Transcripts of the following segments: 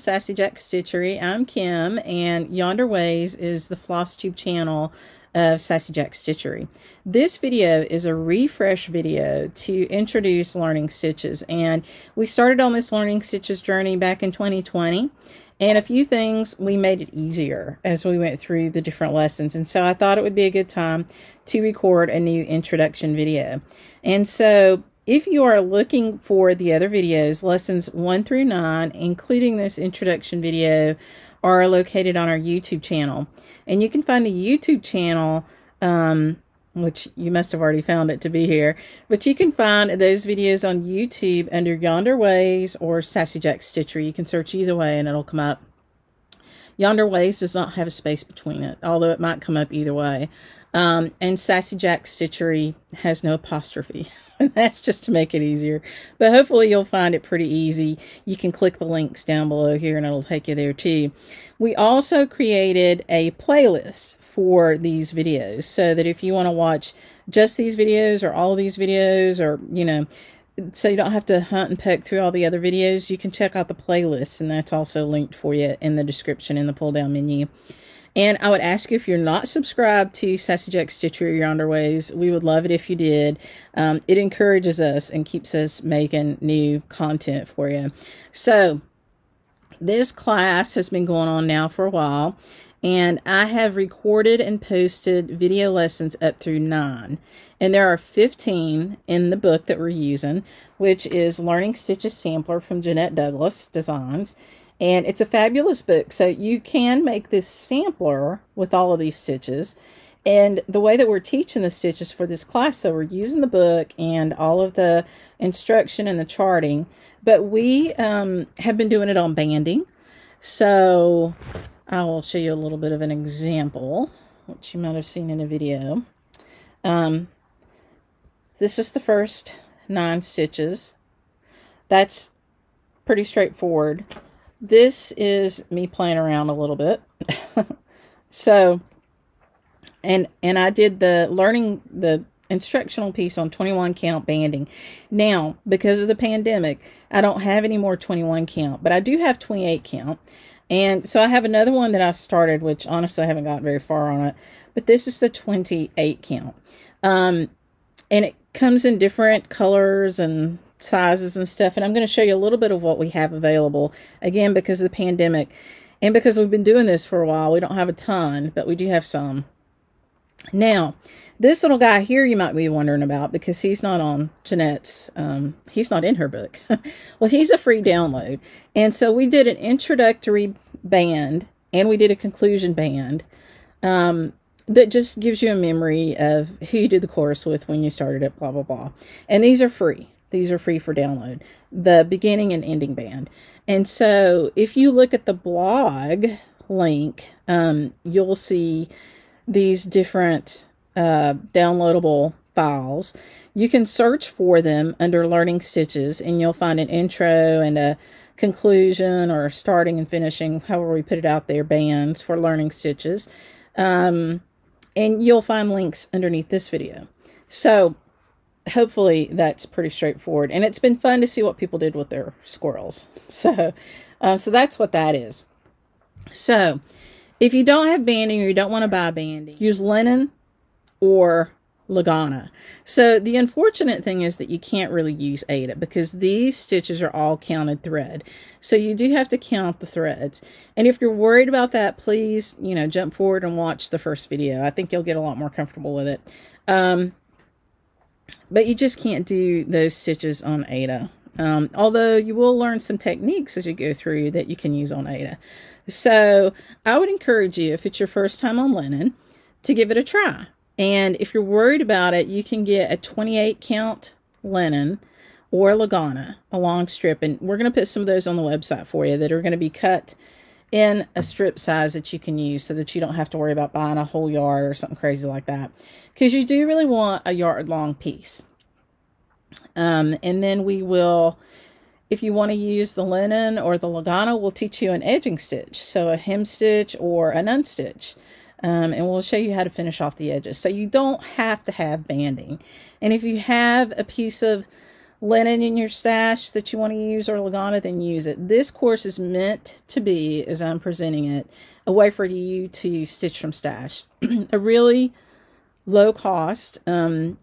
Sassy Jack Stitchery. I'm Kim, and YonderWays is the floss tube channel of Sassy Jack Stitchery. This video is a refresh video to introduce learning stitches, and we started on this learning stitches journey back in 2020, and a few things we made it easier as we went through the different lessons, and so I thought it would be a good time to record a new introduction video. And so if you are looking for the other videos, lessons 1 through 9, including this introduction video, are located on our YouTube channel. And you can find the YouTube channel, which you must have already found it to be here, but you can find those videos on YouTube under YonderWays or Sassy Jack Stitchery. You can search either way and it'll come up. YonderWays does not have a space between it, although it might come up either way. And Sassy Jack Stitchery has no apostrophe. That's just to make it easier. But hopefully you'll find it pretty easy. You can click the links down below here and it'll take you there too. We also created a playlist for these videos so that if you want to watch just these videos or all of these videos, or, you know, so you don't have to hunt and peck through all the other videos, you can check out the playlist, and that's also linked for you in the description in the pull down menu. And I would ask you, if you're not subscribed to Sassy Jack Stitchery or YonderWays, we would love it if you did. It encourages us and keeps us making new content for you. So this class has been going on now for a while, and I have recorded and posted video lessons up through 9. And there are 15 in the book that we're using, which is Learning Stitches Sampler from Jeanette Douglas Designs. And it's a fabulous book, so you can make this sampler with all of these stitches. And the way that we're teaching the stitches for this class, so we're using the book and all of the instruction and the charting, but we have been doing it on banding. So I will show you a little bit of an example, which you might have seen in a video. This is the first 9 stitches. That's pretty straightforward. This is me playing around a little bit. So, and I did the instructional piece on 21 count banding. Now, because of the pandemic, I don't have any more 21 count, but I do have 28 count. And so I have another one that I started, which honestly I haven't got very far on it, but this is the 28 count. And it comes in different colors and sizes and stuff, and I'm going to show you a little bit of what we have available, again because of the pandemic and because we've been doing this for a while. We don't have a ton, but we do have some. Now this little guy here you might be wondering about, because he's not on Jeanette's, he's not in her book. Well, he's a free download, and so we did an introductory band and we did a conclusion band that just gives you a memory of who you did the course with when you started it, blah blah blah. And these are free. These are free for download, the beginning and ending band. And so if you look at the blog link, you'll see these different downloadable files. You can search for them under Learning Stitches, and you'll find an intro and a conclusion, or starting and finishing, however we put it out there, bands for Learning Stitches. And you'll find links underneath this video. So hopefully that's pretty straightforward, and it's been fun to see what people did with their squirrels. So that's what that is. So if you don't have banding, or you don't want to buy banding, use linen or Lugana. So the unfortunate thing is that you can't really use Ada, because these stitches are all counted thread. So you do have to count the threads. And if you're worried about that, please, you know, jump forward and watch the first video. I think you'll get a lot more comfortable with it. But you just can't do those stitches on Ada. Although you will learn some techniques as you go through that you can use on Ada. So I would encourage you, if it's your first time on linen, to give it a try. And if you're worried about it, you can get a 28 count linen or Lugana, a long strip. And we're going to put some of those on the website for you that are going to be cut in a strip size that you can use, so that you don't have to worry about buying a whole yard or something crazy like that, because you do really want a yard long piece. And then we will, if you want to use the linen or the Lugana, we'll teach you an edging stitch, so a hem stitch or an unstitch, and we'll show you how to finish off the edges, so you don't have to have banding. And if you have a piece of linen in your stash that you want to use, or Lugana, then use it. This course is meant to be, as I'm presenting it, a way for you to stitch from stash. A really low cost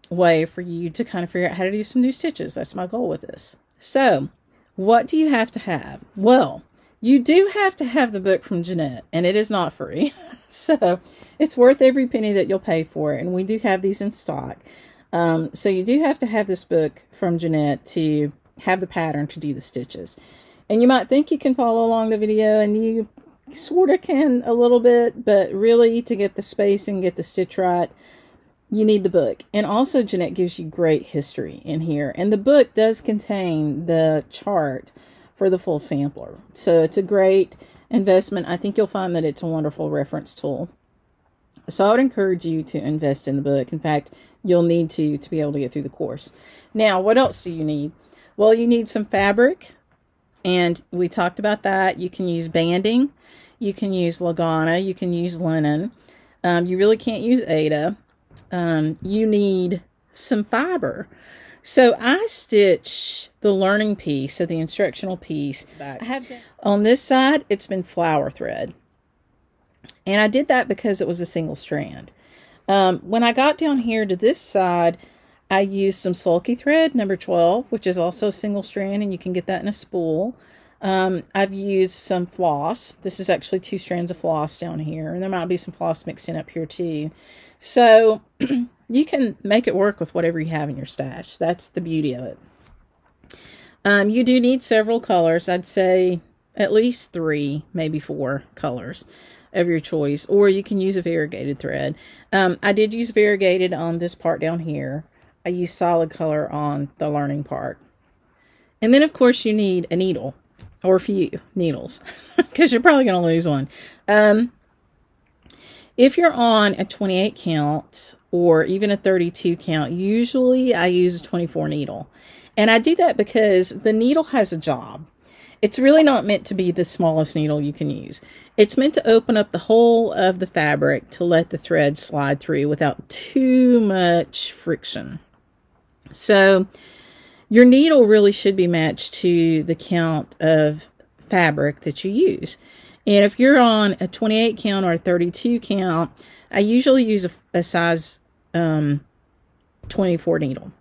way for you to kind of figure out how to do some new stitches. That's my goal with this. So what do you have to have? Well, you do have to have the book from Jeanette, and it is not free. So it's worth every penny that you'll pay for it. And we do have these in stock. So you do have to have this book from Jeanette to have the pattern to do the stitches. And you might think you can follow along the video, and you sort of can a little bit, but really to get the spacing, get the stitch right, you need the book. And also Jeanette gives you great history in here. And the book does contain the chart for the full sampler. So it's a great investment. I think you'll find that it's a wonderful reference tool. So I would encourage you to invest in the book. In fact, you'll need to be able to get through the course. Now, what else do you need? Well, you need some fabric, and we talked about that. You can use banding, you can use Lugana, you can use linen. You really can't use Ada. You need some fiber. So I stitch the learning piece, so the instructional piece. On this side, it's been flower thread. And I did that because it was a single strand. When I got down here to this side, I used some Silky Thread, number 12, which is also a single strand, and you can get that in a spool. I've used some floss. This is actually 2 strands of floss down here, and there might be some floss mixed in up here too. So you can make it work with whatever you have in your stash. That's the beauty of it. You do need several colors. I'd say at least 3, maybe 4 colors of your choice, or you can use a variegated thread. I did use variegated on this part down here. I used solid color on the learning part. And then of course you need a needle, or a few needles, because you're probably going to lose one. If you're on a 28 count or even a 32 count, usually I use a 24 needle. And I do that because the needle has a job. It's really not meant to be the smallest needle you can use. It's meant to open up the whole of the fabric to let the thread slide through without too much friction. So your needle really should be matched to the count of fabric that you use. And if you're on a 28 count or a 32 count, I usually use a size 24 needle.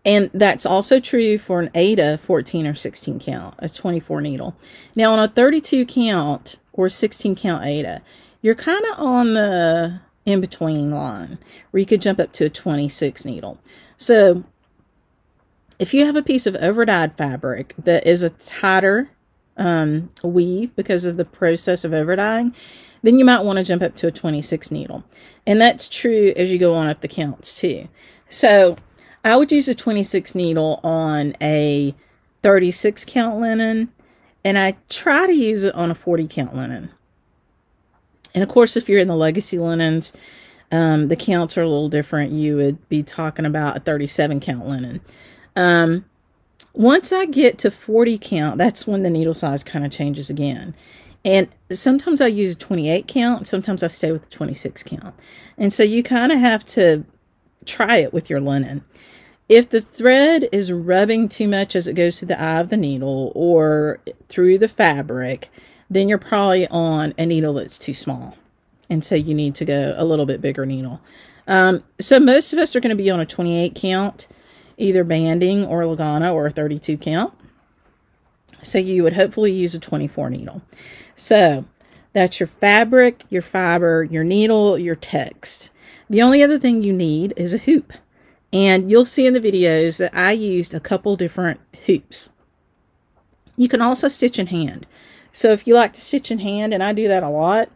And that's also true for an Ada 14 or 16 count, a 24 needle. Now on a 32 count or 16 count Ada, you're kind of on the in-between line where you could jump up to a 26 needle. So if you have a piece of over-dyed fabric that is a tighter weave because of the process of over-dyeing, then you might want to jump up to a 26 needle. And that's true as you go on up the counts too. So I would use a 26 needle on a 36 count linen, and I try to use it on a 40 count linen. And of course, if you're in the legacy linens, the counts are a little different. You would be talking about a 37 count linen. Once I get to 40 count, that's when the needle size kind of changes again. And sometimes I use a 28 count, sometimes I stay with the 26 count. And so you kind of have to try it with your linen. If the thread is rubbing too much as it goes through the eye of the needle or through the fabric, then you're probably on a needle that's too small. And so you need to go a little bit bigger needle. So most of us are going to be on a 28 count, either banding or Lugana, or a 32 count. So you would hopefully use a 24 needle. So that's your fabric, your fiber, your needle, your text. The only other thing you need is a hoop. And you'll see in the videos that I used a couple different hoops. You can also stitch in hand. So if you like to stitch in hand, and I do that a lot,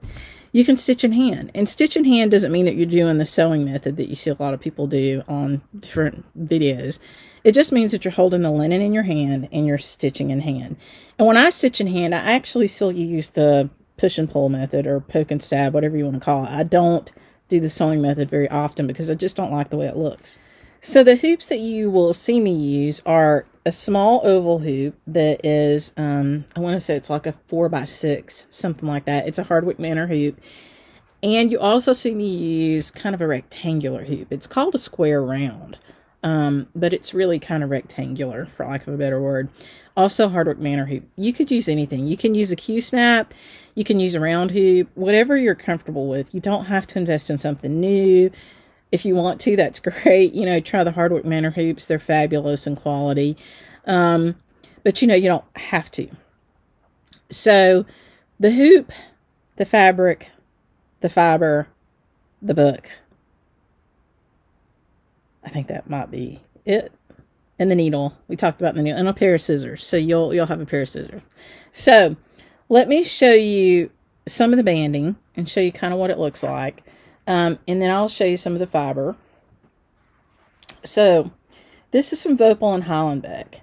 you can stitch in hand. And stitch in hand doesn't mean that you're doing the sewing method that you see a lot of people do on different videos. It just means that you're holding the linen in your hand and you're stitching in hand. And when I stitch in hand, I actually still use the push and pull method, or poke and stab, whatever you want to call it. I don't do the sewing method very often because I just don't like the way it looks. So the hoops that you will see me use are a small oval hoop that is, I want to say it's like a 4x6, something like that. It's a Hardwick Manor hoop. And you also see me use kind of a rectangular hoop. It's called a square round but it's really kind of rectangular, for lack of a better word. Also, hardwork manor hoop. You could use anything. You can use a Q-snap. You can use a round hoop. Whatever you're comfortable with. You don't have to invest in something new. If you want to, that's great. You know, try the hardwork manor hoops. They're fabulous in quality. But, you know, you don't have to. So, the hoop, the fabric, the fiber, the book. I think that might be it. And the needle. We talked about the needle. And a pair of scissors. So you'll have a pair of scissors. So let me show you some of the banding and show you kind of what it looks like. And then I'll show you some of the fiber. So this is from Vopal and Hollenbeck.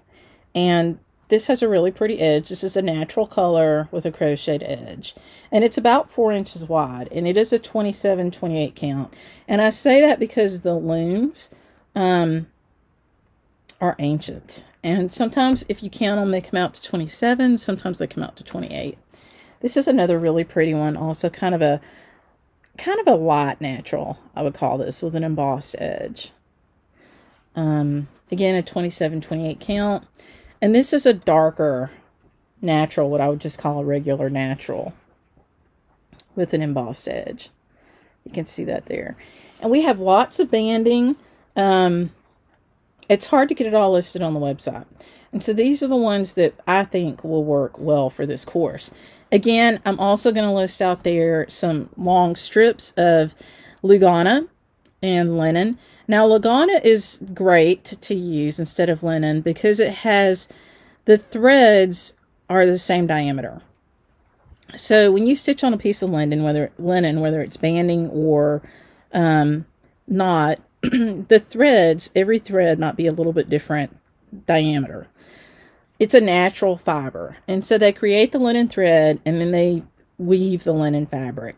And this has a really pretty edge. This is a natural color with a crocheted edge. And it's about 4 inches wide. And it is a 27-28 count. And I say that because the looms are ancient. And sometimes if you count them, they come out to 27. Sometimes they come out to 28. This is another really pretty one. Also kind of a light natural, I would call this, with an embossed edge. Again, a 27-28 count. And this is a darker natural, what I would just call a regular natural, with an embossed edge. You can see that there. And we have lots of banding. It's hard to get it all listed on the website. And so these are the ones that I think will work well for this course. Again, I'm also going to list out there some long strips of Lugana and Linen. Now, Lugana is great to use instead of linen because it has, the threads are the same diameter. So when you stitch on a piece of linen, whether it's banding or not, the threads, every thread might be a little bit different diameter. It's a natural fiber. And so they create the linen thread and then they weave the linen fabric.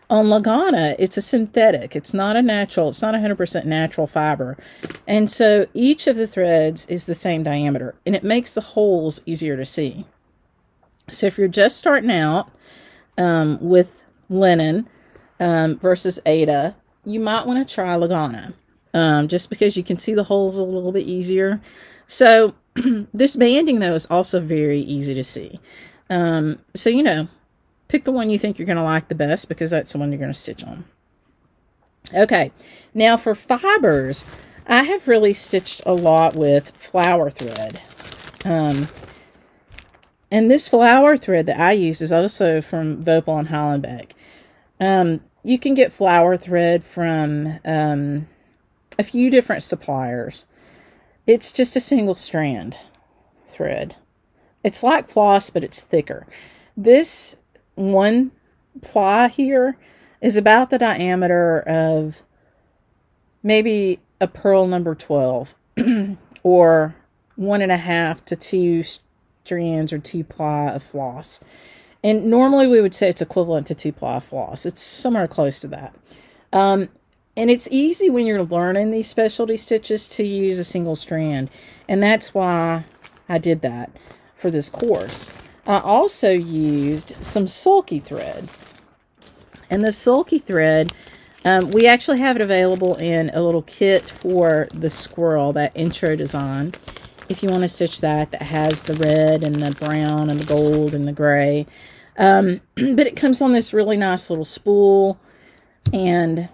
On Lugana, it's a synthetic. It's not a natural. It's not 100% natural fiber. And so each of the threads is the same diameter. And it makes the holes easier to see. So if you're just starting out with linen versus Ada, you might want to try Lugana. Just because you can see the holes a little bit easier. So this banding, though, is also very easy to see. So, you know, pick the one you think you're going to like the best because that's the one you're going to stitch on. Okay, now for fibers, I have really stitched a lot with flower thread. And this flower thread that I use is also from Vopal and Hollenbeck. You can get flower thread from a few different suppliers. It's just a single strand thread. It's like floss, but it's thicker. This one ply here is about the diameter of maybe a purl number 12 or 1.5 to 2 strands or 2 ply of floss. And normally we would say it's equivalent to 2 ply of floss. It's somewhere close to that. And it's easy when you're learning these specialty stitches to use a single strand. And that's why I did that for this course. I also used some Silky Thread. And the Silky Thread, we actually have it available in a little kit for the squirrel, that intro design. If you want to stitch that has the red and the brown and the gold and the gray. But it comes on this really nice little spool. And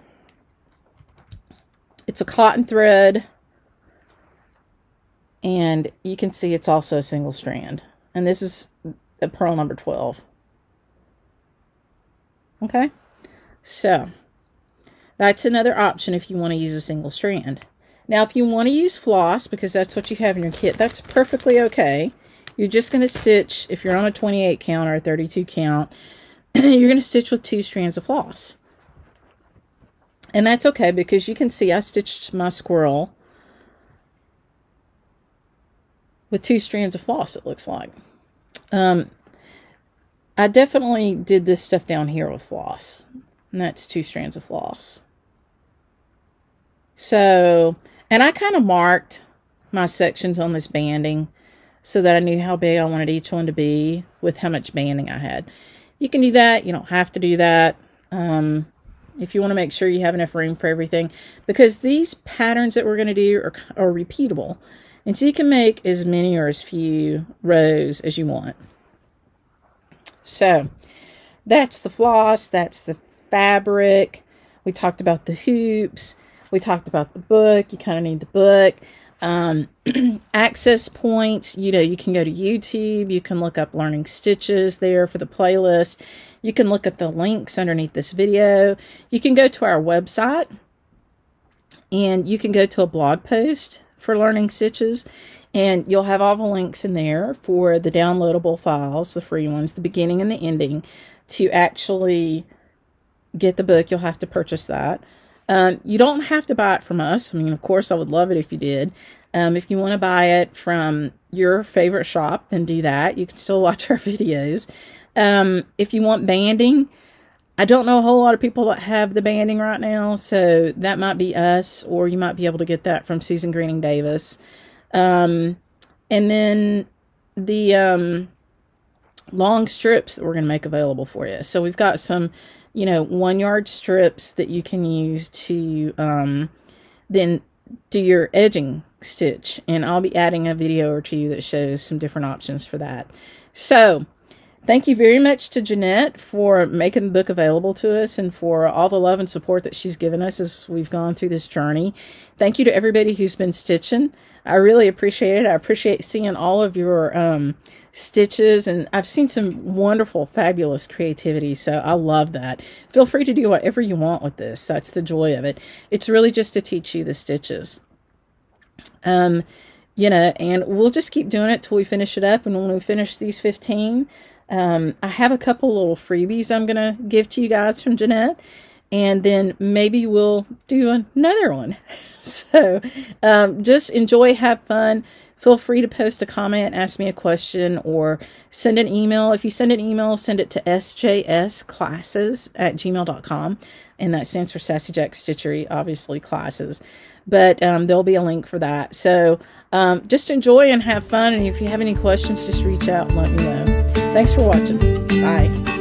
it's a cotton thread. And you can see it's also a single strand. And this is a purl number 12. Okay? So, that's another option if you want to use a single strand. Now, if you want to use floss, because that's what you have in your kit, that's perfectly okay. You're just going to stitch, if you're on a 28 count or a 32 count, you're going to stitch with 2 strands of floss. And that's okay, because you can see I stitched my squirrel with 2 strands of floss, it looks like. I definitely did this stuff down here with floss. And that's 2 strands of floss. So, and I kind of marked my sections on this banding so that I knew how big I wanted each one to be with how much banding I had. You can do that. You don't have to do that. And if you want to make sure you have enough room for everything, because these patterns that we're going to do are repeatable. And so you can make as many or as few rows as you want. So that's the floss, that's the fabric. We talked about the hoops. We talked about the book. You kind of need the book. Access points, you know, you can go to YouTube. You can look up Learning Stitches there for the playlist. You can look at the links underneath this video. You can go to our website, and you can go to a blog post for Learning Stitches, and you'll have all the links in there for the downloadable files, the free ones, the beginning and the ending. To actually get the book, you'll have to purchase that. You don't have to buy it from us. I mean, of course, I would love it if you did. If you want to buy it from your favorite shop, then do that. You can still watch our videos. If you want banding, I don't know a whole lot of people that have the banding right now, so that might be us, or you might be able to get that from Susan Greening Davis. And then the long strips that we're going to make available for you. So we've got some, you know, 1 yard strips that you can use to then do your edging stitch. And I'll be adding a video or two that shows some different options for that. So thank you very much to Jeanette for making the book available to us, and for all the love and support that she's given us as we've gone through this journey. Thank you to everybody who's been stitching. I really appreciate it. I appreciate seeing all of your stitches, and I've seen some wonderful, fabulous creativity, so I love that. Feel free to do whatever you want with this. That's the joy of it. It's really just to teach you the stitches. You know, and we'll just keep doing it till we finish it up, and when we finish these 15, I have a couple little freebies I'm going to give to you guys from Jeanette, and then maybe we'll do another one. So just enjoy, have fun. Feel free to post a comment, ask me a question, or send an email. If you send an email, send it to sjsclasses@gmail.com, and that stands for Sassy Jack Stitchery, obviously classes. But there'll be a link for that. So just enjoy and have fun, and if you have any questions, just reach out and let me know. Thanks for watching. Bye.